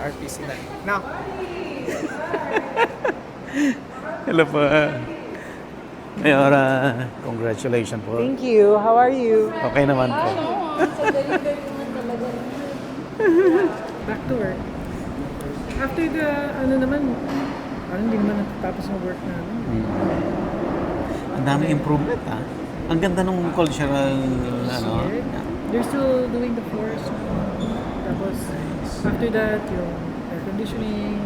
RPC9. Now, Hello po. Mayor, congratulations po. Thank you. How are you? Okay naman po. back to work. After the, ano naman, parang hindi naman natatapos ng work namin. Ang daming improvement, ha? Ang ganda nung cultural, ano. They're still doing the floors. Tapos, after that, yung air conditioning.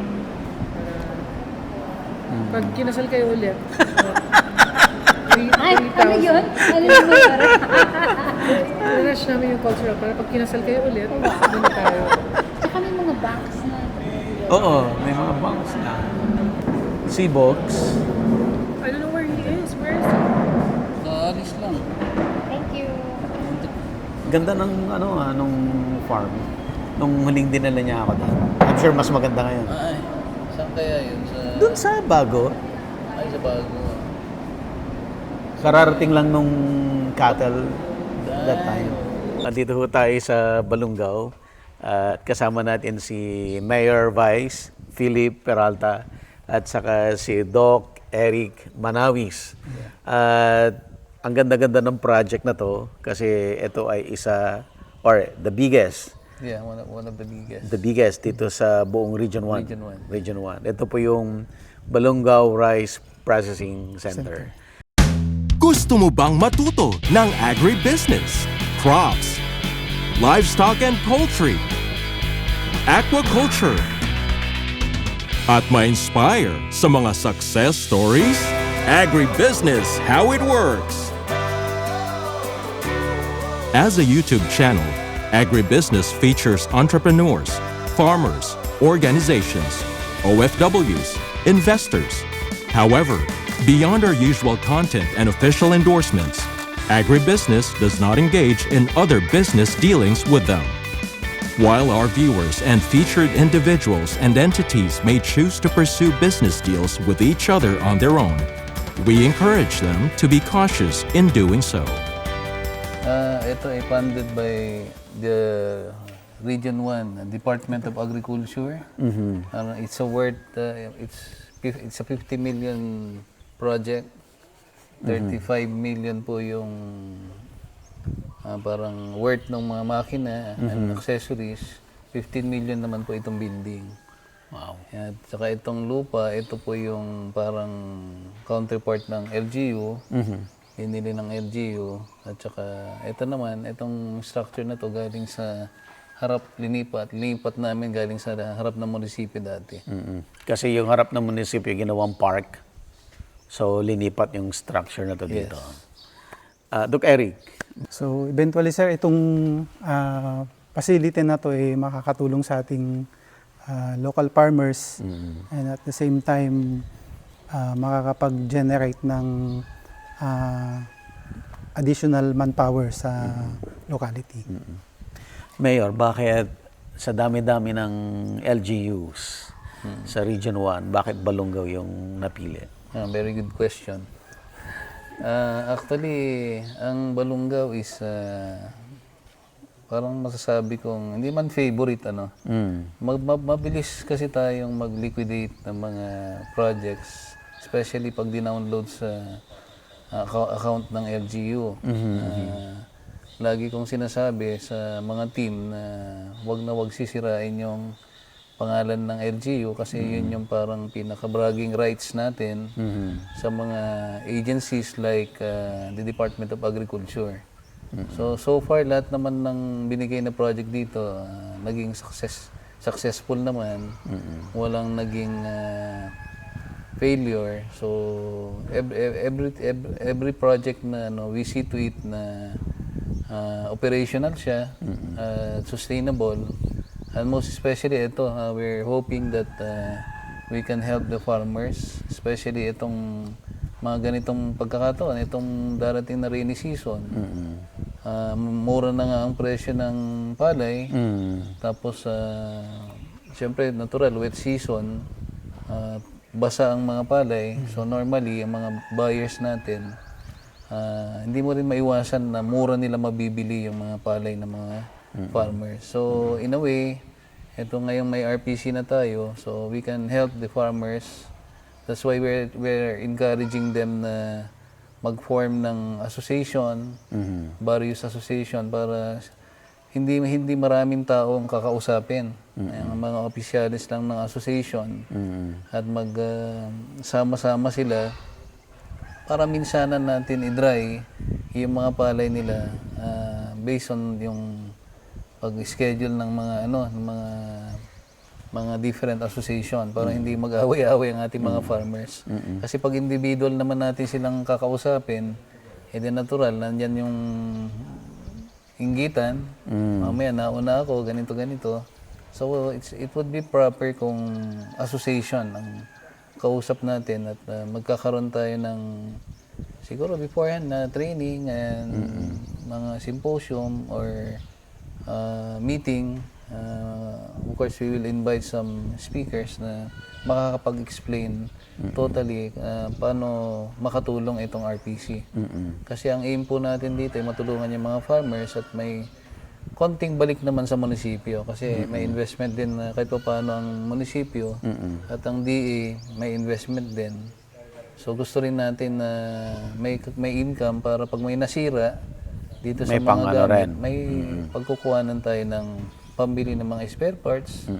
Pag kinasal kayo ulit, Ay, ano yun? Ano yun? rush namin yung cultural para pag kinasal kayo ulit, doon na tayo. Tsaka may mga banks na. Oo, may mga banks na. Seabox. I don't know where he is. Where is he? Alis lang. Thank you. Ganda ng, ano, nung farm. Nung huling dinala niya ako doon. I'm sure mas maganda ngayon. Ay, saan kaya yun? Doon sa Bago. Ay, sa bago. Kararating lang nung cattle that time. Andito ho tayo sa Balungaw at kasama natin si Mayor Vice Philip Peralta at saka si Doc Eric Manawis. At ang ganda-ganda ng project na to kasi ito ay isa or the biggest Yeah, one of the biggest. the biggest dito sa buong Region 1. Region 1. Region 1. Ito po yung Balungaw Rice Processing Center. Gusto mo bang matuto ng agribusiness, crops, livestock and poultry, aquaculture, at ma-inspire sa mga success stories? Agribusiness, how it works! As a YouTube channel, Agribusiness features entrepreneurs, farmers, organizations, OFWs, investors. However, beyond our usual content and official endorsements, Agribusiness does not engage in other business dealings with them. While our viewers and featured individuals and entities may choose to pursue business deals with each other on their own, we encourage them to be cautious in doing so. Ito ay funded by the Region 1 Department of Agriculture. It's a worth, it's a 50 million project. 35 million po yung parang worth ng mga makina and accessories. 15 million naman po itong building. Wow. At saka itong lupa, ito po yung parang counterpart ng LGU. Hinili ng LGU. At saka ito naman, itong structure na to galing sa harap, linipat namin galing sa harap ng munisipyo dati. Kasi yung harap ng munisipyo, ginawang park. So, linipat yung structure na to dito. Doc Eric. So eventually sir, itong facility na to ay makakatulong sa ating local farmers and at the same time makakapag-generate ng additional manpower sa locality. Mayor, bakit sa dami-dami ng LGUs sa Region 1, bakit Balungaw yung napili? Very good question. Actually, ang Balungaw is parang masasabi kong hindi man favorite mabilis kasi tayong mag-liquidate ng mga projects, especially pag dinownload sa account ng LGU. Lagi kong sinasabi sa mga team na wag sisirain yung pangalan ng LGU kasi yun yung parang pinaka-bragging rights natin sa mga agencies like the Department of Agriculture. So far, lahat naman ng binigay na project dito naging successful naman. Walang naging failure. So every project na we see to it na operational siya, sustainable. And most especially ito, we're hoping that we can help the farmers, especially itong mga ganitong pagkakataon, itong darating na rainy season. Mura na nga ang presyo ng palay. Tapos, siyempre, natural, wet season, basa ang mga palay. So normally, ang mga buyers natin, hindi mo rin maiwasan na mura nila mabibili yung mga palay ng mga farmers. So in a way, ito ngayong may RPC na tayo, so we can help the farmers. That's why we're encouraging them na mag-form ng association, various association, para hindi maraming taong kakausapin. Ang mga opisyalis lang ng association at sama-sama sila para minsanan natin i-dry yung mga palay nila based on yung pag-schedule ng mga different association para hindi mag-away-away ang ating mga farmers. Kasi pag individual naman natin silang kakausapin, edi natural, nandyan yung inggitan, mamaya nauna ako, ganito. So it would be proper kung association ang kausap natin at magkakaroon tayo ng siguro beforehand na training and mga symposium or meeting. Of course, we will invite some speakers na makakapag-explain totally paano makatulong itong RPC. Kasi ang aim po natin dito ay matulungan yung mga farmers at may konting balik naman sa munisipyo. Kasi may investment din kahit pa paano ang munisipyo at ang DA may investment din. So gusto rin natin na may income para pag may nasira dito sa May mga pang-ano gamit, rin. may pagkukuhanan tayo ng pambili ng mga spare parts,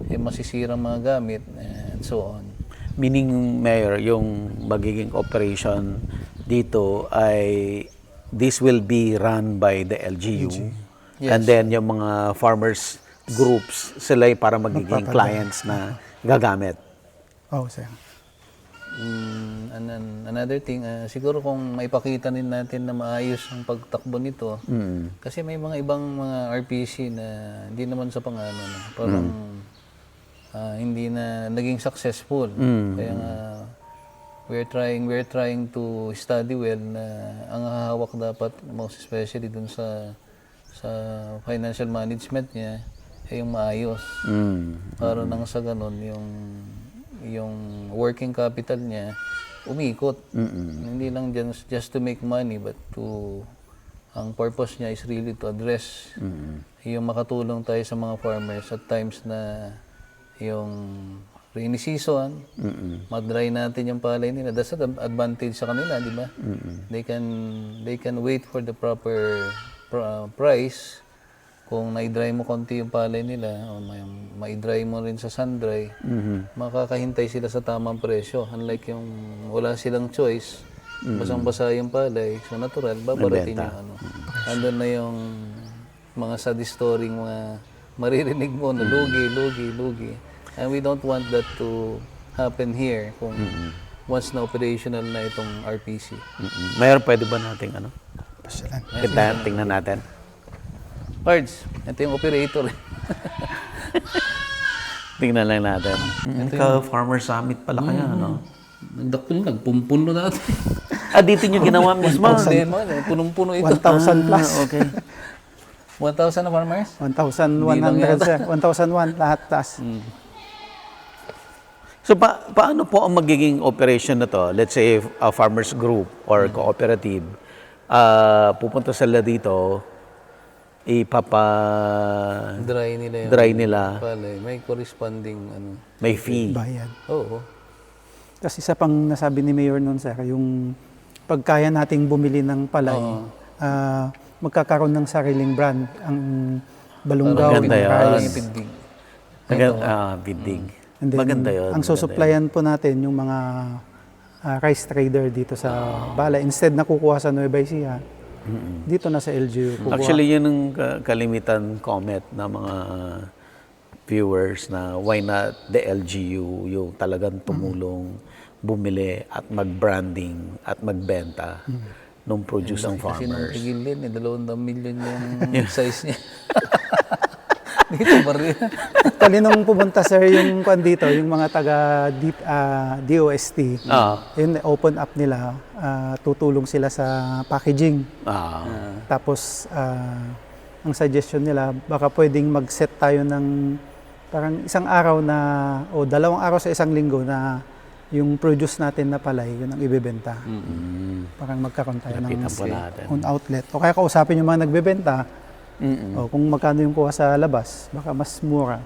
yung masisirang mga gamit, and so on. Meaning, Mayor, yung magiging operation dito ay this will be run by the LGU. Yes. And then yung mga farmers groups, sila ay para magiging clients na gagamit. Oh, sir. Another thing, siguro kung maipakita din natin na maayos ang pagtakbo nito, kasi may mga ibang mga RPC na hindi naman sa pangano na parang hindi na naging successful. Kaya nga we're trying to study well na ang hahawak dapat most especially dun sa financial management niya ay yung maayos. Para nang sa ganun yung working capital niya umikot. Hindi lang just to make money but ang purpose niya is really to address yung makatulong tayo sa mga farmers at times na yung rainy season, mag-dry natin yung palay nila. That's an advantage sa kanila, di ba? They can wait for the proper price. Kung na-dry mo konti yung palay nila, o ma-dry mo rin sa sun-dry, makakahintay sila sa tamang presyo. Unlike yung wala silang choice, basang-basa yung palay, so natural, babaratin yung andun na yung mga sad story, mga maririnig mo na lugi. And we don't want that to happen here kung once na operational na itong RPC. Mayor, pwede ba nating Pasyalan. tingnan natin? Pards, ito yung operator. Tingnan lang natin. Farmer Summit pala kaya, no? Nagpumpuno natin. Dito nyo ginawa mismo? Punong-puno ito. 1,000 plus. Okay. 1,000 na farmers? 1,100, sir. 1,001 lahat tas. So, paano po ang magiging operation na to? Let's say, a farmers group or cooperative, pupunta sila dito, Dry nila palay. May corresponding may fee. Bayad. Oo. Tapos isa pang nasabi ni Mayor noon, sir, yung pagkaya nating bumili ng palay, magkakaroon ng sariling brand ang Balungaw. Maganda yun. Rice. Bidding. And then, Maganda yun. ang susuplayan po natin yung mga rice trader dito sa Bala. Instead na kukuha sa Nueva Ecija, dito na sa LGU. Actually, yun ang kalimitan comment ng mga viewers na why not the LGU yung talagang tumulong bumili at mag-branding at magbenta ng produce ng Kasi nung farmers. tigil din, 200 million yung size niya. Dito ba rin? Actually, nung pumunta, sir, yung kwan dito, yung mga taga DOST, yun, open up nila, tutulong sila sa packaging. Tapos, ang suggestion nila, baka pwedeng mag-set tayo ng parang isang araw na, o 2 araw sa isang linggo na yung produce natin na palay, yun ang ibebenta. Parang magkakaroon tayo ng Lapitan po natin. own outlet. O kaya kausapin yung mga nagbebenta, O, kung magkano yung kuha sa labas, baka mas mura.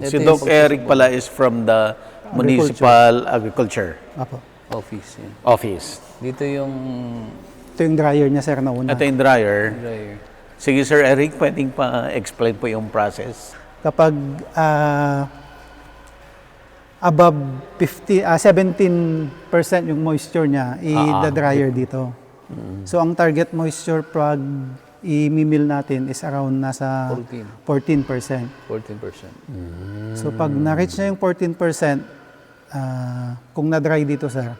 Si Doc Eric pala is from the Municipal Agriculture Apo. Office. Yan. Office. Dito yung Ito yung dryer niya, sir, na una. Ito yung dryer. dryer. Sige, Sir Eric, pwedeng pa-explain po yung process. Kapag above 17% yung moisture niya, i-dryer dito. So, ang target moisture pag i-mill natin is around nasa 14%. 14%. So, pag na-reach na yung 14%, kung na-dry dito, sir,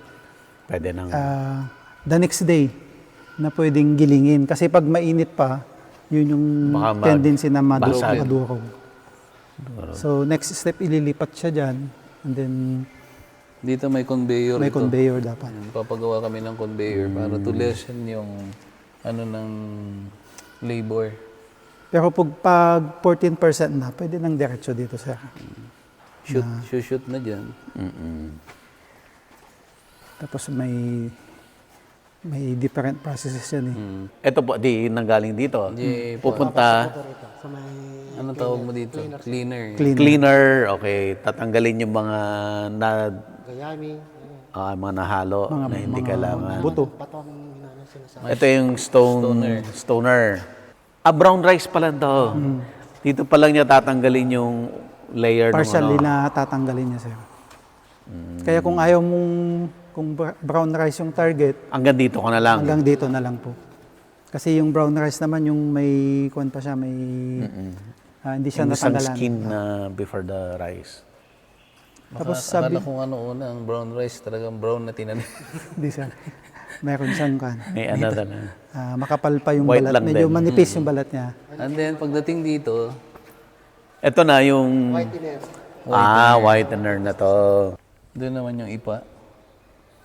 Pwede nang... the next day na pwedeng gilingin. Kasi pag mainit pa, yun yung Baka tendency na basag. madurog. So, next step, ililipat siya dyan. And then, Dito may conveyor may ito. conveyor dapat. Papagawa kami ng conveyor para to lessen yung ng labor. Pero pag 14% na, pwede nang diretso dito, sir. Shoot na dyan. Tapos may different processes yan eh. Ito po, di nanggaling dito. Hindi, Pupunta, Anong tawag mo dito? Cleaner. cleaner, okay, tatanggalin yung mga mga nahalo na hindi kailangan. Buto. Ito yung stoner. Brown rice pala to. Dito pa lang niya tatanggalin yung layer Partially ng na tatanggalin niya, sir. Kaya kung ayaw mong, kung brown rice yung target, hanggang dito ka na lang. hanggang dito na lang po. Kasi yung brown rice naman, yung may, kuwan pa siya, may, hindi siya Yung isang natanggalan. skin na before the rice. Tapos Akala sabi, kung ano una, ang brown rice talagang brown na tinanim. hindi sir, meron siyang kan. May another na. Makapal pa yung White balat, lang medyo din. manipis yung balat niya. And then pagdating dito, Ito na yung... whitener na to. doon naman yung ipa.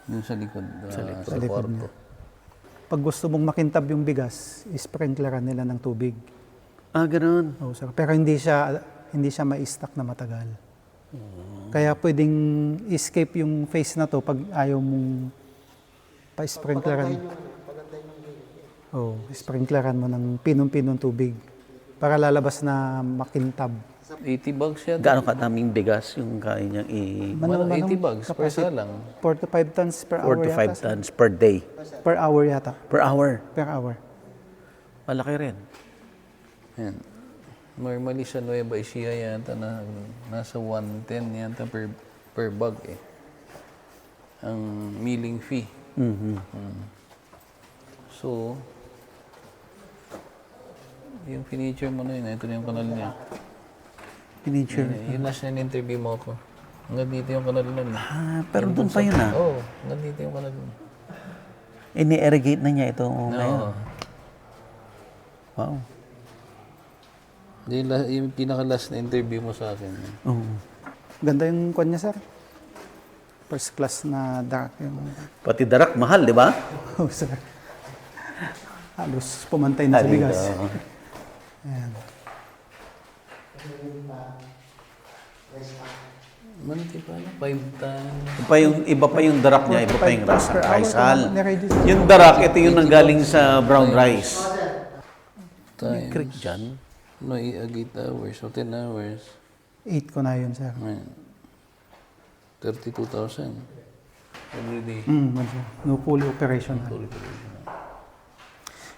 Doon sa likod. Sa likod kwarto. niya. Pag gusto mong makintab yung bigas, isprinkleran nila ng tubig. Ganun. Oh, sir. Pero hindi siya ma-stack na matagal. Kaya pwedeng escape yung phase na to pag ayaw mong pa-sprinkleran. Sprinkleran mo ng pinong-pinong tubig para lalabas na makintab. 80 bags yan. Gaano kadaming bigas yung kaya niyang 80 bags per salang. 4 to 5 tons per 4 hour to 5 yata. tons per day. Per hour yata. Per hour. Per hour. Malaki rin. Yan. Normally sa Nueva Ecija yata na nasa 110 yata per bag eh. Ang milling fee. So, yung finiture mo na yun, ito na yung kanal niya. Finiture. Yun last na in-interview mo ako. Hanggang dito yung kanal nun. Pero doon pa yun Oo, hanggang dito yung kanal nun. Ini-irrigate na niya ito ngayon. Oo. Wow. Yung pinaka-last na interview mo sa akin. Ganda yung kwan niya, sir. First class na dark yung... Pati darak, mahal, di ba? Oh, sir. Halos pumantay na sa bigas. Ayan. Manti pa na, 5 tons. Iba pa yung darak niya, iba pa yung 5 tons per hour, rice hull. ni-register. Yung darak, ito yung nanggaling sa brown rice. Times. Creek dyan. No, 8 hours o 10 hours. 8 ko na yun, sir. Ayan. 32,000 every day. Sir. No fully operational.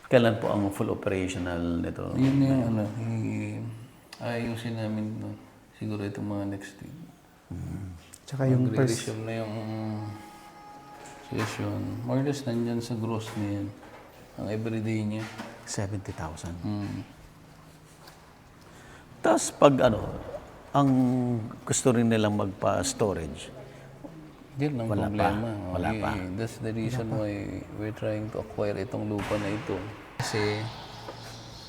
Kailan po ang full operational nito? Yun yung ayusin namin no, siguro itong mga next week. Tsaka yung first... Mag-resume na yung session. More or less nandyan sa gross na yan. Ang everyday niya. 70,000. Tapos pag ang gusto rin nilang magpa-storage, Yan ang Wala pa. problema. Wala pa. That's the reason why we're trying to acquire itong lupa na ito. Kasi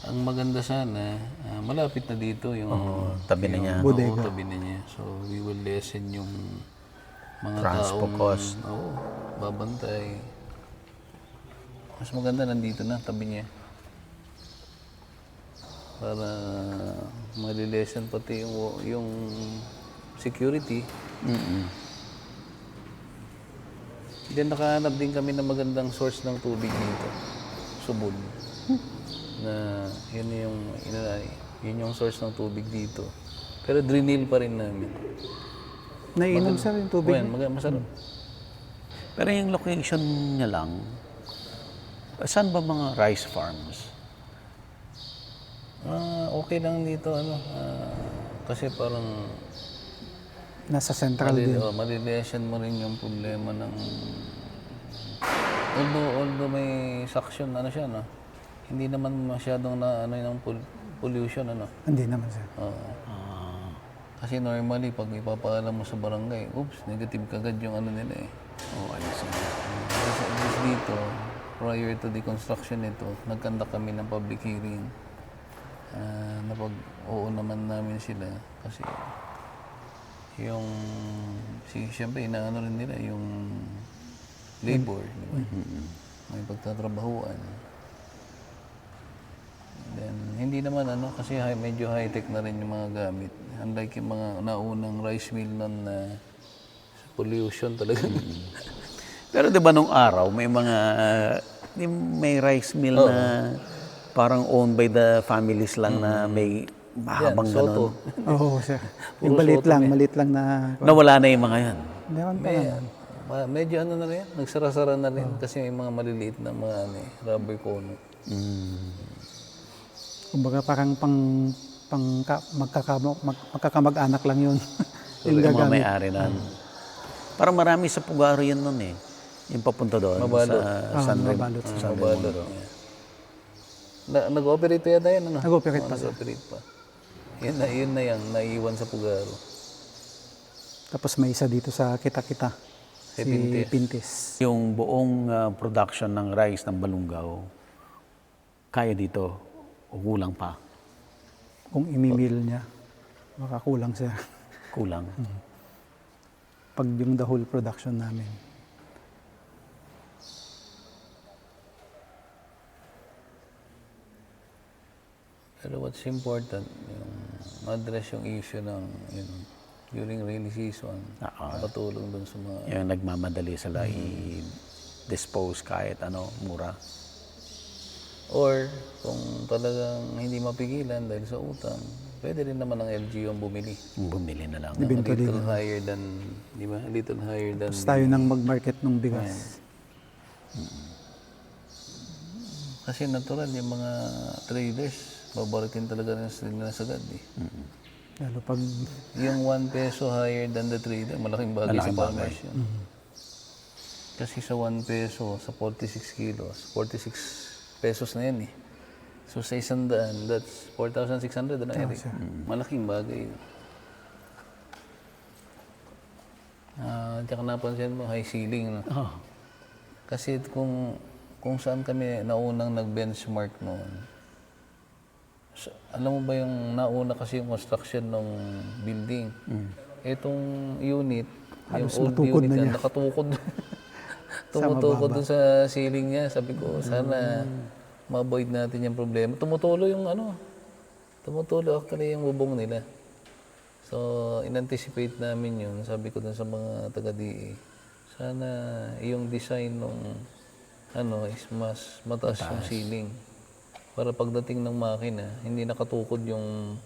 ang maganda sana, malapit na dito yung tabi na niya. Oo, tabi na niya. So we will lessen yung mga Transport taong cost. babantay. Mas maganda nandito na, tabi niya. Para malilesen pati yung security. Then nakahanap din kami ng magandang source ng tubig dito. Subod. na yun yung source ng tubig dito. Pero drinil pa rin namin. Naiinom sir yung tubig. Masarap. Pero yung location niya lang, saan ba mga rice farms? Okay lang dito, kasi parang Nasa central din. malilesen mo rin yung problema ng although may suction siya, no? Hindi naman masyadong yung pollution, Hindi naman sir. Oo. Kasi normally pag ipapaalam mo sa barangay, oops, negative kagad yung nila eh. Oh, ayos. Kasi at least dito, prior to the construction nito, nagkanda kami ng public hearing. Oo naman namin sila kasi siyempre inaano rin nila yung labor, di ba? May pagtatrabahuan. Then, hindi naman kasi medyo high-tech na rin yung mga gamit. Unlike yung mga naunang rice mill nun na pollution talaga. Pero 'di ba nung araw may rice mill na parang owned by the families lang na may mahabang Soto. ganun. Oo sir. Yung maliit lang na... Nawala na yung mga yan. Meron pa naman. Medyo na rin, nagsara-sara na rin kasi may mga maliliit na mga rubber cone. Kumbaga parang magkakamag-anak lang yun. Yung mga may-ari na. Parang marami sa Pugaro yan nun eh. Yung papunta doon sa San Raimundo. Nag-operate pa yata yan, Nag-operate pa sir. Nag-operate pa. Yun na yan, naiiwan sa Pugaro. Tapos may isa dito sa Kita-Kita. Si Pintis. Yung buong production ng rice ng Balungaw, kaya dito o kulang pa? Kung imimil niya, makakulang siya. Kulang. Pag yung the whole production namin. Pero what's important, yung ma-address yung issue ng during rainy season, makatulong dun sa mga... Yung nagmamadali sila i-dispose kahit mura. Or kung talagang hindi mapigilan dahil sa utang, pwede rin naman ang LGU ang bumili. Bumili na lang. A little higher than, di ba? A little higher than... Tapos tayo nang mag-market ng bigas. Kasi natural, yung mga traders, babaritin talaga rin nila sagad eh. Lalo pag... Yung 1 peso higher than the trader, malaking bagay sa farmers yun. Kasi sa 1 peso, sa 46 kilos, 46 pesos na yan eh. So sa 100, that's 4,600 na Eric. Malaking bagay. Tsaka napansin mo, high ceiling. No? Kasi kung saan kami naunang nag-benchmark noon, alam mo ba yung nauna kasi yung construction ng building? Itong unit, yung old unit na nakatukod. Tumutukod doon sa ceiling niya. Sabi ko, sana ma-avoid natin yung problema. Tumutulo yung tumutulo actually yung bubong nila. So, in-anticipate namin yun. Sabi ko dun sa mga taga-DA, sana yung design ng is mas mataas yung ceiling. Para pagdating ng makina, hindi nakatukod yung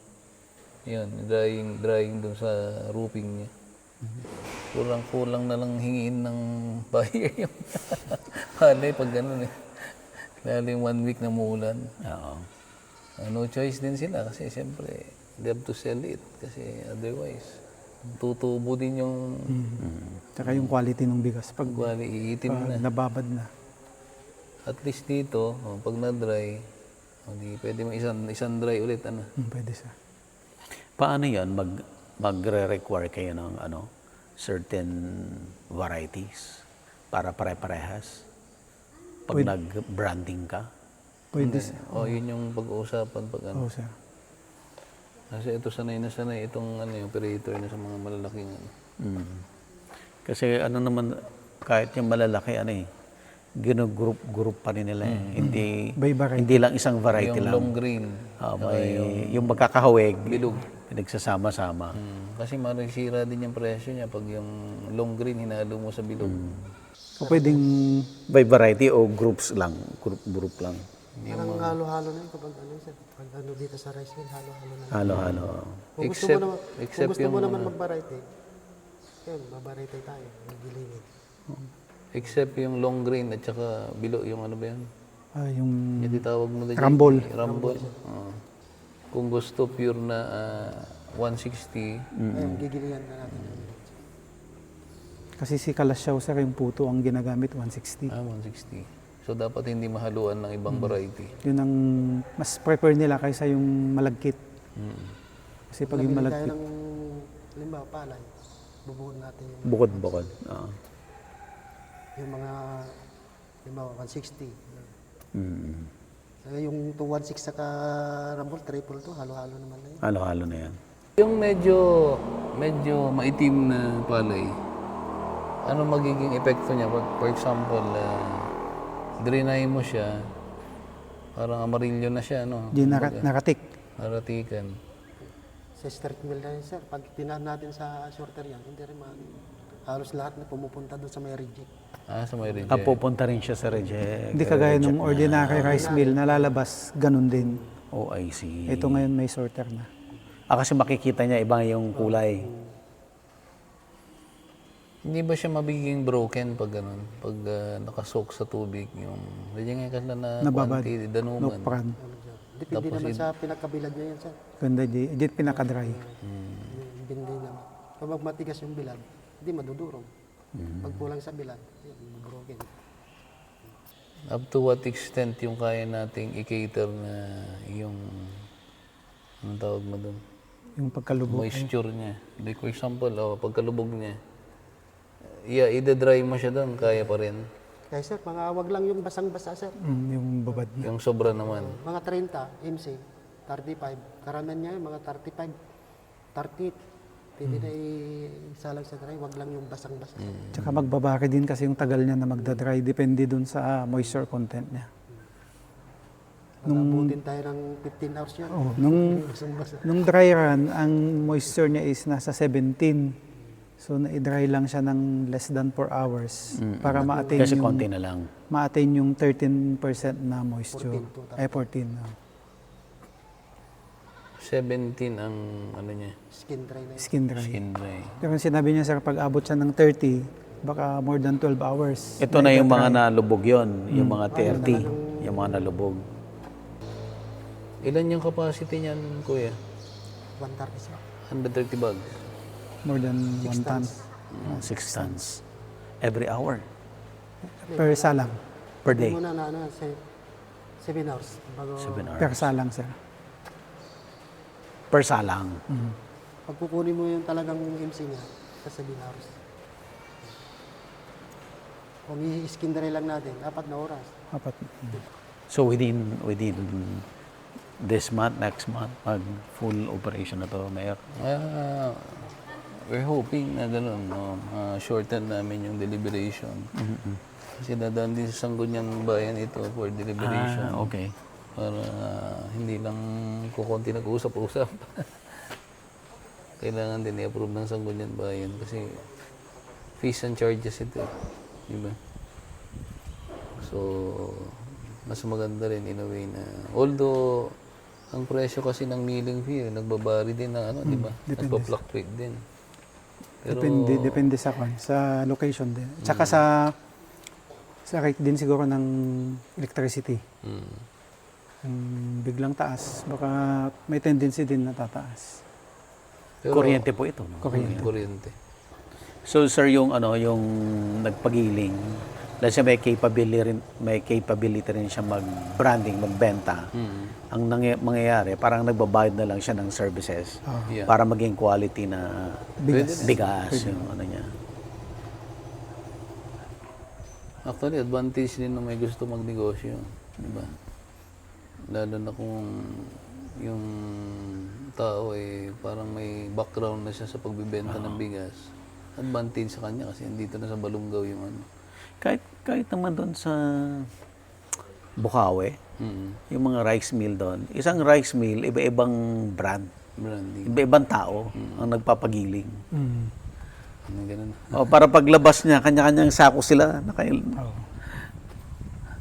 drying dun sa roofing niya. Kulang na lang hingiin ng buyer yung palay pag gano'n eh. Lalo yung 1 week na muulan. No choice din sila kasi siyempre they have to sell it kasi otherwise tutubo din yung Tsaka yung quality ng bigas. Pag iitim na. nababad na. At least dito, pag na-dry, hindi pwede mo isang dry ulit. Pwede siya. Paano yan? Magre-require kayo ng certain varieties para pare-parehas? Pag nag-branding ka? Pwede siya. Yun yung pag-uusapan pag Oo sir. Kasi ito sanay na sanay itong yung operator na sa mga malalaking Kasi naman, kahit yung malalaki ginugroup pa rin nila eh. Hindi lang isang variety yung lang. long green. Yung magkakahawig, bilog. pinagsasama-sama. Kasi marisira din yung presyo niya pag yung long green hinalo mo sa bilog. O pwedeng By variety o groups lang? Group lang? Parang halo-halo na yun kapag ano, sir. Pag ano dito sa rice mill, halo-halo na. Halo-halo. Kung gusto Except- mo naman, except kung gusto mo yung naman mga- mag-variety, yun, mag-variety tayo. Mag-gilingin. Except yung long grain at saka bilo, yung ano ba yan? Yung Yung titawag mo na Rambol. Rambol. Oo. Kung gusto pure na 160, Ayun, gigilingan na natin. kasi si Kalasyaw sir, yung puto ang ginagamit 160. 160. So dapat hindi mahaluan ng ibang variety. Yun ang mas prefer nila kaysa yung malagkit. Kasi pag yung Nabili tayo malagkit, ng, halimbawa, palay. Bubuhon natin yung, Bukod-bukod. Oo. yung mga, halimbawa, 160. Mm. Saka yung 216 saka rambol, triple to, halo-halo naman na yun. Halo-halo na yan. Yung medyo maitim na palay, ano magiging epekto niya? Pag, for example, drenay mo siya, parang amarillo na siya, no? di nakatik. Naratikan. Sa straight mill na yun, sir. Pag tinahan natin sa shorter yan, hindi rin halos lahat na pumupunta doon sa may reject. Sa may reject. Pupunta rin siya sa reject. Hindi kagaya ng ordinary rice mill na lalabas, ganun din. Oh, I see. Ito ngayon may sorter na. Kasi makikita niya ibang yung kulay. Hindi ba siya mabiging broken pag ganun? Pag nakasok sa tubig, yung ganyan nga na Nababad. quantity, danuman. Nukpran. Depende naman sa pinakabilad niya yan, sir. Ganda di pinaka-dry. Yung bindi naman. Kapag matigas yung bilad, hindi madudurog. Pag kulang sa bilad, yun, broken. Up to what extent yung kaya nating i-cater na yung, anong tawag mo doon? Yung pagkalubog. Moisture niya. Like for example, pagkalubog niya, i-dry mo siya doon, kaya pa rin. Kaya sir, mga wag lang yung basang-basa, sir. Yung babad na. Yung sobra naman. Mga 30, MC, 35. Karamihan niya yung mga 35, 30. Pwede na isalang sa dry, wag lang yung basang-basa. Tsaka magbabaki din kasi yung tagal niya na magda-dry. Depende dun sa moisture content niya. Nung tayo ng 15 hours yan. Oh, Basang-basa. nung dry run, ang moisture niya is nasa 17. So na-dry lang siya ng less than 4 hours para ma-attain Kasi yung, konti na lang. ma-attain yung 13% na moisture. 14 Ay, 14 na. 17 ang ano niya, Skin dry na yun. Skin dry. skin dry. Pero sinabi niya sir, pag abot siya ng 30, baka more than 12 hours. Ito na yung mga nalubog yon, yung mga 30, yung mga nalubog. Ilan yung capacity niyan, kuya? 130 sir. 130 bags. More than 1 ton 6 tons. Every hour. per salang. Per day. Muna na 7 hours. Bago 7 hours. Per salang sir. Per salang. pag kukunin mo yung talagang MC niya, sa 7 hours. Kung i-skin dry lang natin, 4 na oras. Apat. So within this month, next month, mag full operation na to, Mayor. We're hoping na gano'n, no? Shorten namin yung deliberation. Kasi dadaan din sa Sangguniang Bayan ito for deliberation. Okay. Para hindi lang kukunti nag-uusap-usap. Kailangan din i-approve ng Sangguniang Bayan kasi fees and charges ito. Di ba? So, mas maganda rin in a way na, although ang presyo kasi ng milling fee, nagbabari din ng ano, di ba? Nagpa-fluctuate din. Pero, Depende sa location din. Tsaka sa rate din siguro ng electricity. Yung biglang taas, baka may tendency din na tataas. pero Kuryente po ito. No? kuryente. So sir, yung nagpagiling, dahil siya may capability rin siya mag-branding, magbenta. Ang mangyayari, parang nagbabayad na lang siya ng services Yeah. para maging quality na bigas yung ano niya. Actually, advantage din na may gusto magnegosyo. Di ba? Lalo na kung yung tao parang may background na siya sa pagbibenta ng bigas. Advantage sa kanya kasi andito na sa Balungaw yung ano. Kahit naman doon sa Bukawi, yung mga rice mill doon, isang rice mill, iba-ibang brand, Branding. iba-ibang tao ang nagpapagiling. Ano ganun. Para paglabas niya, kanya-kanyang sako sila.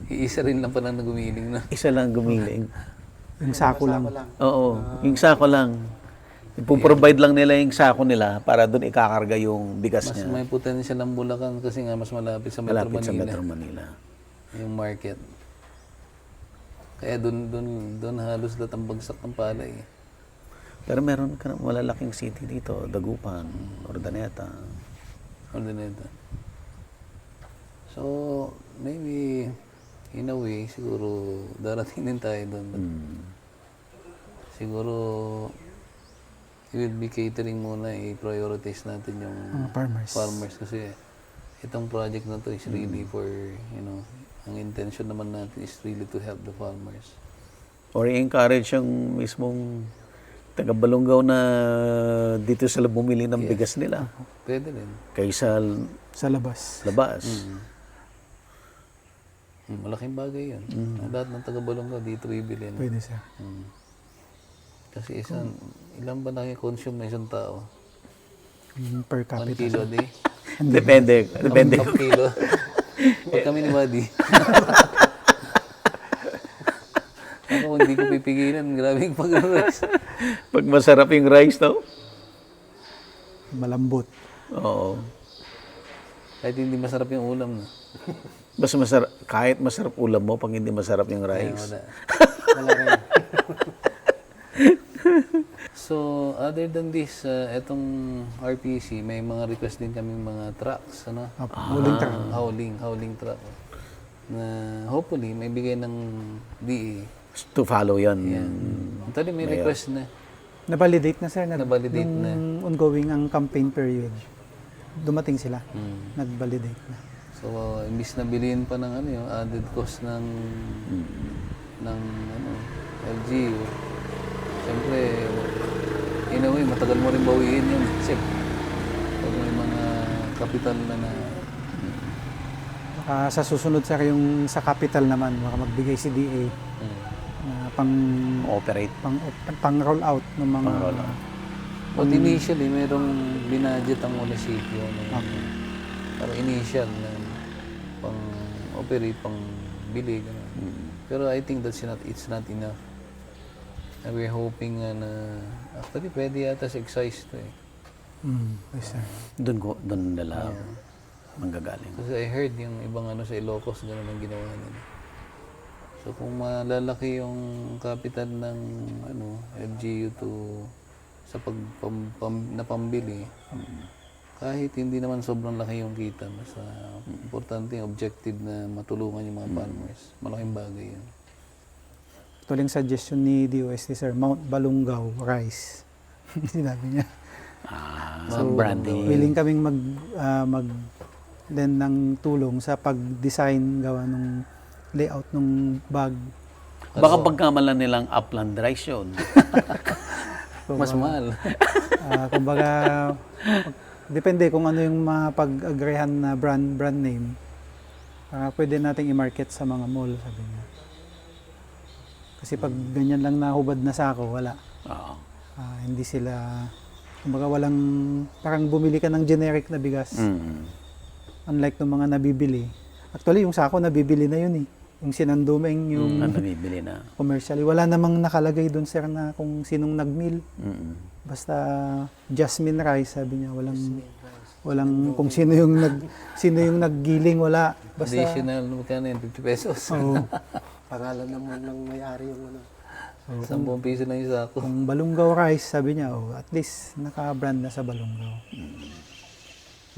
Iisa rin lang palang nagumiling na. Isa lang gumiling. Yung sako lang. Oo, yung sako lang. Ipoprovide lang nila yung sako nila para doon ikakarga yung bigas Mas niya. may potential ang Bulacan kasi nga mas malapit sa Metro Malapit sa Manila. Metro Manila. Yung market. Kaya doon halos lahat ang bagsak ng palay. Pero meron ka malalaking city dito, Dagupan, Ordaneta. Ordineta. So, maybe in a way, siguro darating din tayo doon. Siguro we will be catering muna, i-prioritize natin yung Mga farmers. kasi itong project na to is really for, ang intention naman natin is really to help the farmers. Or i-encourage yung mismong taga-Balungaw na dito sila bumili ng bigas nila Pwede rin. kaysa Sa labas. labas. Malaking bagay yun. Ang lahat ng taga-Balonga dito bibili. Pwede sir. Kasi ilan ba naki-consume na isang tao? Per 1 capita. kilo a day? Depende. Depende. 1 kilo. Pag kami ni Buddy. Ako, hindi ko pipigilan. Grabe yung pag-rice. Pag masarap yung rice, no? Malambot. Oo. Kahit hindi masarap yung ulam na. Basta masarap, kahit masarap ulam mo, pag hindi masarap yung rice. Wala. Wala rin. So, other than this, etong RPC, may mga request din kaming mga trucks, ano? Huling truck. Hauling truck. Na hopefully, may bigay ng DA. To follow yan. Actually, may request na. Nabalidate na sir. Nabalidate na. Nung ongoing ang campaign period. Dumating sila. Nagbalidate na. So, imbis na bilhin pa ng yung added cost ng LGU, siyempre, in a way, matagal mo rin bawiin yun. Kasi, pag may mga kapital na Baka sa susunod sir, yung sa capital naman, baka magbigay si DA na Operate. pang roll out ng mga But initially, mayroong binadget ang munisipyo na para initial na pang-operate, pang-bili. Pero I think it's not enough. And we're hoping na actually pwede yata sa excise to eh. Yes, sir. Doon nila manggagaling. Kasi I heard yung ibang sa Ilocos, gano'n ang ginawa nila. So kung malalaki yung capital ng LGU sa napambili, kahit hindi naman sobrang laki yung kita, basta importante yung objective na matulungan yung mga farmers. Malaking bagay yun. Tuling suggestion ni DOST sir, Mount Balungaw Rice. Sinabi niya. So, branding. Willing kaming mag lend ng tulong sa pag-design gawa ng layout ng bag. Baka pagkamalan nilang upland rice yun. Mas mahal. Kumbaga, depende kung ano yung mapag-agreehan na brand name. Pwede nating i-market sa mga mall, sabi niya. Kasi pag ganyan lang nahubad na sako, wala. Oo. Hindi sila, kumbaga walang, parang bumili ka ng generic na bigas. Unlike ng mga nabibili. Actually, yung sako nabibili na yun eh. Yung sinandumeng, yung Nabibili na. commercially. Wala namang nakalagay doon sir na kung sinong nag-mill. Basta jasmine rice, sabi niya. Walang kung sino yung naggiling, wala. Basta, Additional, magkano yun? 50 pesos. oo. Pangalan naman ng may-ari yung 10 piso lang yung sako. Kung Balungaw rice, sabi niya, at least naka-brand na sa Balungaw.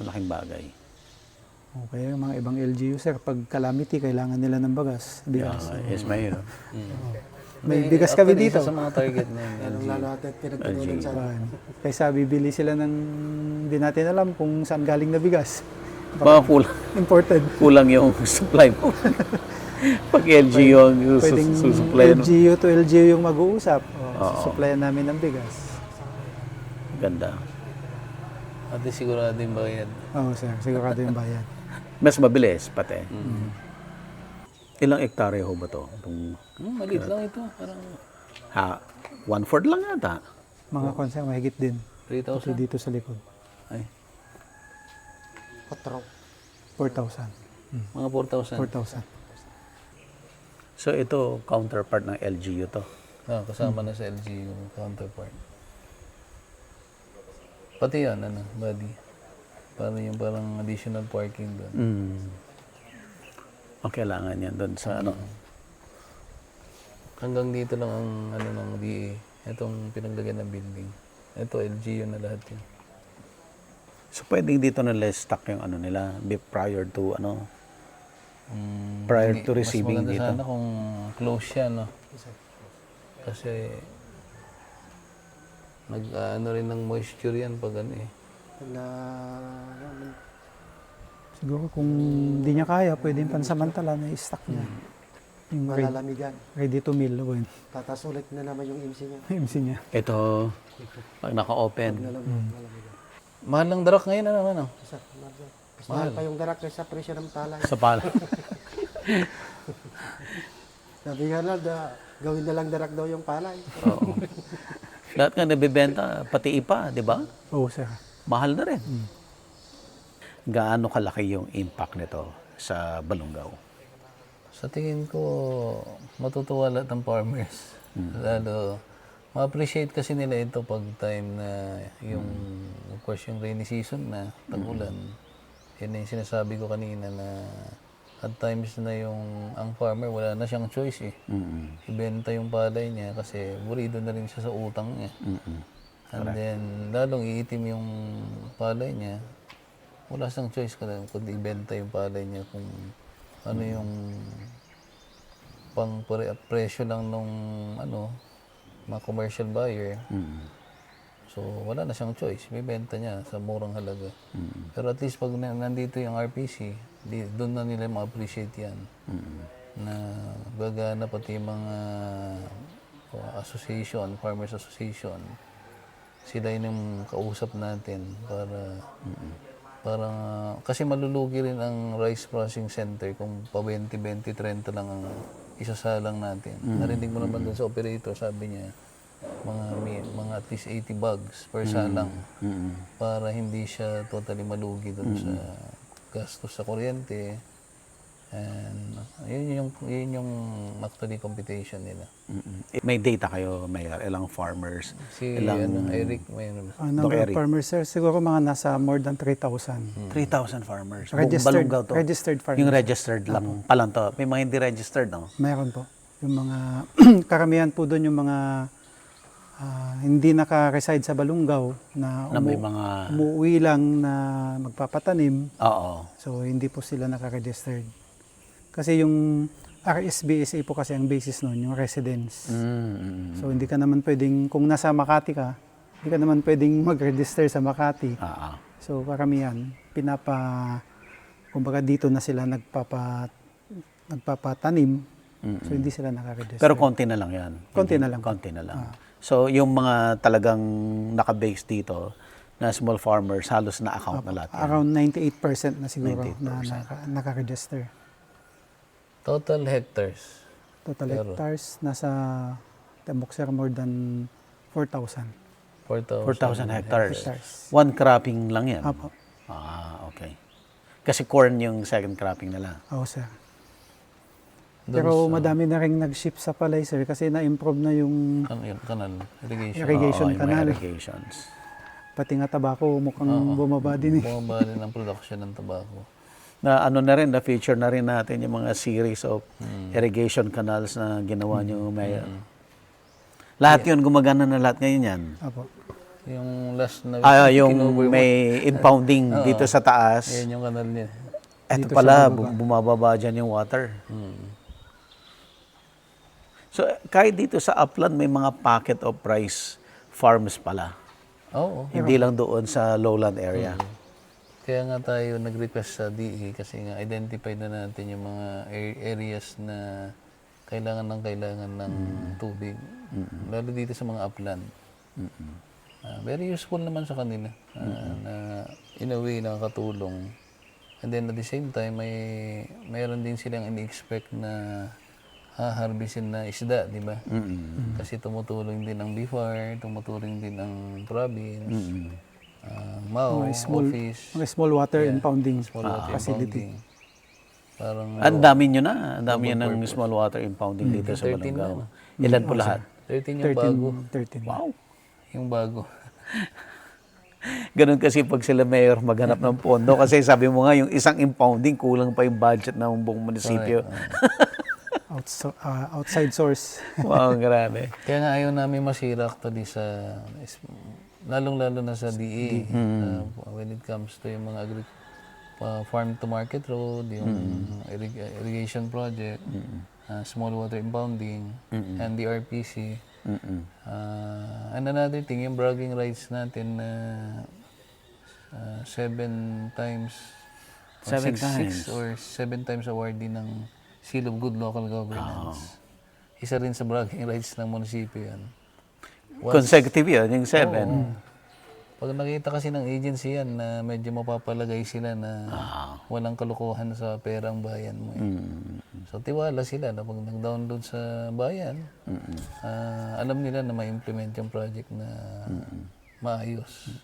Malaking bagay. Okay, yung mga ibang LGU, sir, pag calamity, kailangan nila ng bigas. Bigas. Yes, Mayor. May bigas kami Actually, dito. isa sa mga target na yun. lalo natin pinagtutunan sa Kaysa bibili sila ng, hindi natin alam kung saan galing na bigas. Baka kulang, Imported. kulang yung supply mo. Pag LGU ang Pwedeng susupply. LGU to LGU yung mag-uusap. Susuplayan namin ng bigas. Ganda. At least sigurado yung bayad. Oo, sir. Sigurado yung bayad. Mas mabilis, pati. Ilang hektarya ho ba to? Maliit lang ito. Parang 1/4 lang yata. Mga konser, mahigit din. 3,000. Dito sa likod. Ay, 4. 4,000. mga 4,000. 4,000. So ito, counterpart ng LGU to. Kasama na sa LG yung counterpart. Pati yan, body. Parang additional parking doon. Ang kailangan yan doon sa ano. Hanggang dito lang ang ng DA. Itong pinaglagyan ng building. Ito, LGU na lahat yun. So pwedeng dito na stock yung ano nila prior to prior to receiving mas maganda dito. sana kung close siya, no? Kasi rin ng moisture yan pag Pag na, Siguro kung hindi niya kaya, pwedeng pansamantala na i-stock niya. Yung malalamigan. ready to mill. O yun. Tatas ulit na naman yung MC niya. MC niya. Ito, pag naka-open. Malamigan. mahal ng darak ngayon, Mas mahal pa yung darak kaysa presyo ng palay. Sa pala. Sabi nga na, gawin na lang darak daw yung palay. Oo. Lahat nga nabibenta, pati ipa, di ba? Oo, sir. Mahal na rin. Gaano kalaki yung impact nito sa Balungaw? Sa tingin ko, matutuwa lahat ng farmers. Lalo, ma-appreciate kasi nila ito pag time na of course, yung rainy season na, tag-ulan. Yan na yung sinasabi ko kanina na at times na ang farmer, wala na siyang choice eh. Ibenta yung palay niya kasi burido na rin siya sa utang niya. And then, lalong iitim yung palay niya, wala siyang choice kundi ibenta yung palay niya kung ano yung pang presyo lang nung mga commercial buyer. So, wala na siyang choice. Bibenta niya sa murang halaga. Pero at least pag nandito yung RPC, doon na nila ma-appreciate yan. Na gagana pati yung mga association, farmers association, sila yung kausap natin para kasi malulugi rin ang rice processing center kung pa 20-30 lang ang isasalang natin. Narinig mo naman doon sa operator, sabi niya, mga at least 80 bags per salang para hindi siya totally malugi doon sa gastos sa kuryente. And yun yung actually computation nila. May data kayo, Mayor, ilang farmers, Si Eric, mayroon. Number of Eric. farmers, sir, siguro mga nasa more than 3,000. 3,000 farmers. Registered- Balungaw to. registered farmers. Yung registered lang palang to. May mga hindi registered, no? Mayroon po. Yung mga, karamihan po doon yung mga hindi naka-reside sa Balungaw na, Na may mga... umuwi lang na magpapatanim. Oo. So, hindi po sila naka-registered. Kasi yung RSBSA po kasi ang basis nun, yung residence. So, hindi ka naman pwedeng, kung nasa Makati ka, hindi ka naman pwedeng mag-register sa Makati. So, karamihan, kumbaga dito na sila nagpapatanim. So, hindi sila naka-register. Pero konti na lang yan. Konti na lang. Konti na lang. So, yung mga talagang naka-base dito na small farmers, halos na account na lahat yan. Around 98% na siguro 98%. na naka-register. Total hectares. Total hectares, nasa Tembok, sir, more than 4,000. 4,000 hectares. Hectares. One cropping lang yan? Apo. Okay. Kasi corn yung second cropping nila. Oo, sir. Pero madami na rin nag-ship sa palay, sir, kasi na-improve na yung Kanal, irrigation. irrigation yung mga canal. irrigations. Pati nga tabako, mukhang bumaba din eh. Bumaba rin ang production ng tabako. Na ano na rin, na-feature na rin natin yung mga series of irrigation canals na ginawa niyo, Mayor. Lahat yun, gumagana na lahat ngayon yan. Apo. Yung last na... Yung may impounding dito sa taas. Yan yung kanal niya. Ito pala, bumababa dyan yung water. So, kahit dito sa upland, may mga pocket of rice farms pala. Oo. Hindi lang doon sa lowland area. Kaya nga tayo nag-request sa DE kasi nga identify na natin yung mga areas na kailangan ng tubig. Lalo dito sa mga upland. Very useful naman sa kanila. Na in a way nakakatulong. And then at the same time, mayroon din silang ini-expect na harvestin na isda, di ba? Kasi tumutulong din ang BIFAR, tumutulong din ang province, MAO, office. Mga small water impounding Small water facility. impounding. Parang Ang dami nyo na. Ang dami nyo ng small water impounding dito sa 13 Balanggaw. na. Ilan po lahat? 13 yung bago. 13. Wow. Yung bago. Ganun kasi pag sila mayor maghanap ng pondo. Kasi sabi mo nga, yung isang impounding, kulang pa yung budget ng buong munisipyo. Outside source. Wow, grabe. Kaya nga ayaw namin masira actually sa, lalong-lalo na sa DA. When it comes to yung mga farm to market road, yung irrigation project, small water impounding, and the RPC. And another thing, yung bragging rights natin na 7 times, or 7 times. 6 or 7 times awardee ng Seal of Good Local Governance. Isa rin sa bragging rights ng munisipyo yan. Consecutive yun, yung 7. Pag nakita kasi ng agency yan na medyo mapapalagay sila na walang kalukuhan sa perang bayan mo. So tiwala sila na pag nag-download sa bayan, alam nila na ma-implement yung project na maayos.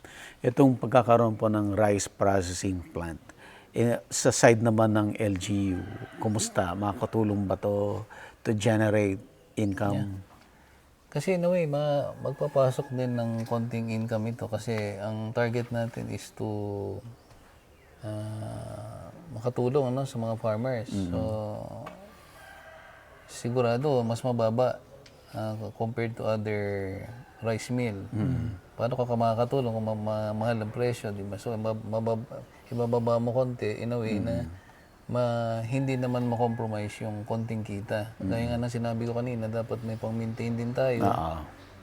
Itong pagkakaroon po ng rice processing plant, sa side naman ng LGU, kumusta? Makakatulong ba to generate income? Kasi in a way, magpapasok din ng konting income ito kasi ang target natin is to makatulong sa mga farmers. So, sigurado, mas mababa compared to other rice mill. Paano ka makakatulong kung mahal ang presyo, di ba? So, ibababa mo konti in a way na hindi naman ma-compromise yung konting kita. Kaya nga na sinabi ko kanina, dapat may pang-maintain din tayo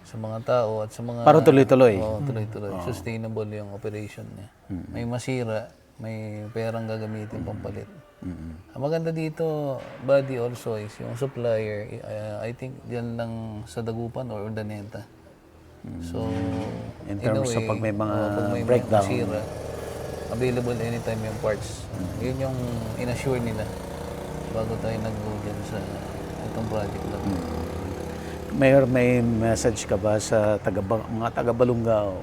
sa mga tao at sa mga... Para tuloy-tuloy. Oo, tuloy-tuloy. Sustainable yung operation niya. May masira, may perang gagamitin pampalit. Ang maganda dito, buddy, also is yung supplier, I think diyan lang sa Dagupan or Urdaneta. So, In terms of pag may mga breakdown. masira, available anytime yung parts. Yun yung in-assure nila bago tayo nag-go dyan sa itong project na. Mayor, may message ka ba sa mga taga-Balunggaw?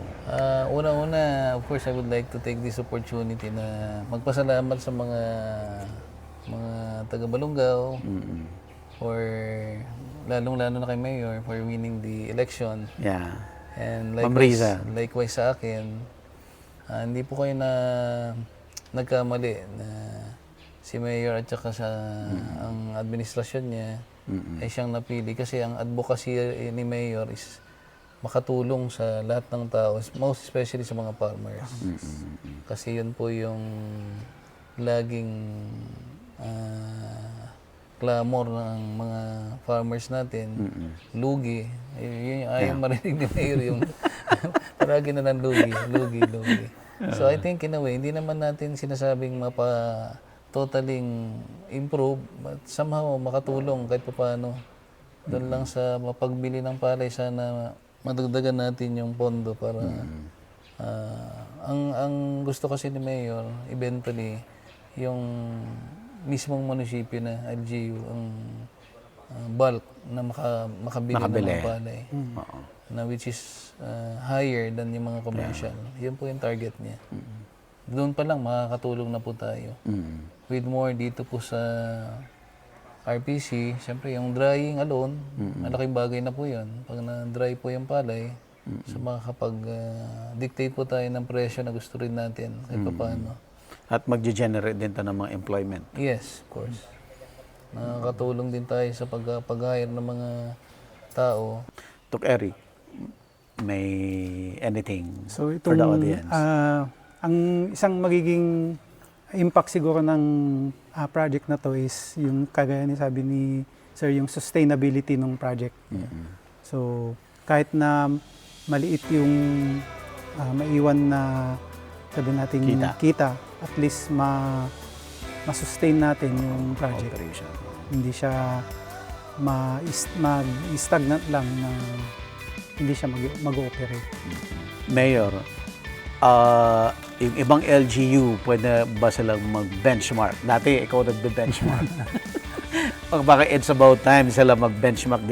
Una-una, of course, I would like to take this opportunity na magpasalamat sa mga taga-Balunggaw for lalong-lalo na kay Mayor for winning the election. Yeah. And Ma'am Riza. likewise sa akin, hindi po kayo nagkamali na si Mayor at saka ang administrasyon niya ay siyang napili kasi ang advocacy ni Mayor is makatulong sa lahat ng tao, most especially sa mga farmers. Kasi yun po yung laging clamor ng mga farmers natin, lugi. Yun yung ayaw marinig ni Mayor yung paragi na ng lugi. So I think in a way, hindi naman natin sinasabing totaling improve, but somehow makatulong kahit paano. Doon lang sa mapagbili ng palay, sana madagdagan natin yung pondo para ang gusto kasi ni Mayor, eventually, yung mismong munisipyo na LGU ang bulk na makabili ng mga palay. Na which is higher than yung mga commercial. Yun po yung target niya. Doon pa lang makakatulong na po tayo. With more dito po sa RPC, siyempre yung drying alone, malaking bagay na po yun. Pag na-dry po yung palay, so makakapag-dictate po tayo ng presyo na gusto rin natin kahit paano. At mag-generate din ito ng mga employment. Yes, of course. Nakakatulong din tayo sa pag-hire ng mga tao. Tuk Eric, may anything So for the itong audience? ang isang magiging impact siguro ng project na to is yung kagaya ni sabi ni Sir, yung sustainability ng project. So kahit na maliit yung maiwan na sabi natin kita, at least ma-sustain natin yung project. Operation. Hindi siya mag-stagnant lang na hindi siya mag-ooperate. Mayor, yung ibang LGU, pwede ba silang mag-benchmark? Dati, ikaw nagbe-benchmark. Baka it's about time sila mag-benchmark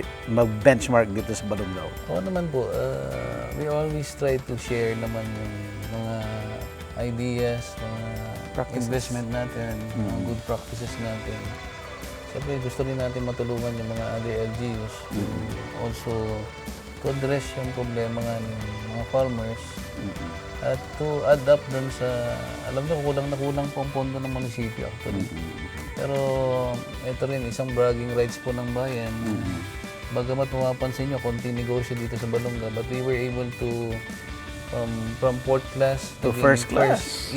dito sa Balunggaw. Oo naman po, we always try to share naman yung mga ideas, mga Practices. investment natin, mga good practices natin. Siyempre, gusto rin natin matulungan yung mga other LGUs to also to address yung problema nga ng mga farmers at to adapt dun sa, alam nyo, kulang na kulang po ang pondo ng munisipyo actually. Pero ito rin, isang bragging rights po ng bayan. Bagamat mapapansin nyo, konting negosyo dito sa Balonga, but we were able to, from fourth class To maging first class.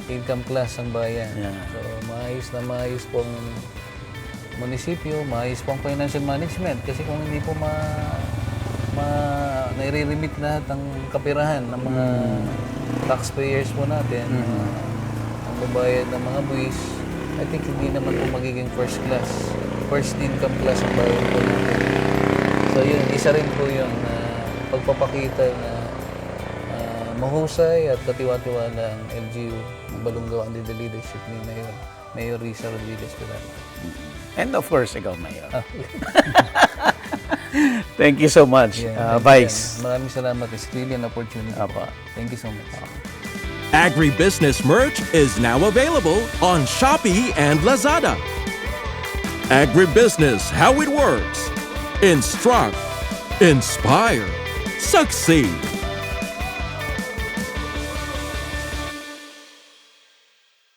income class ang bayan. Yeah. So, maayos pong munisipyo, maayos pong financial management. Kasi kung hindi po nai-remit lahat ang kapirahan ng mga taxpayers po natin, ang babayad ng mga buwis, I think hindi naman po magiging first income class ang bayan po natin. So yun, isa rin po yung pagpapakita na mahusay at katiwa-tiwala ang LGU ng Balongaw under the leadership ni Mayor Risa Rodriguez Peralta. And of course, ikaw, Mayor. Thank you so much, Vice. Maraming salamat. It's really an opportunity. Apa. Thank you so much. Agribusiness merch is now available on Shopee and Lazada. Agribusiness, how it works. Instruct, inspire, succeed.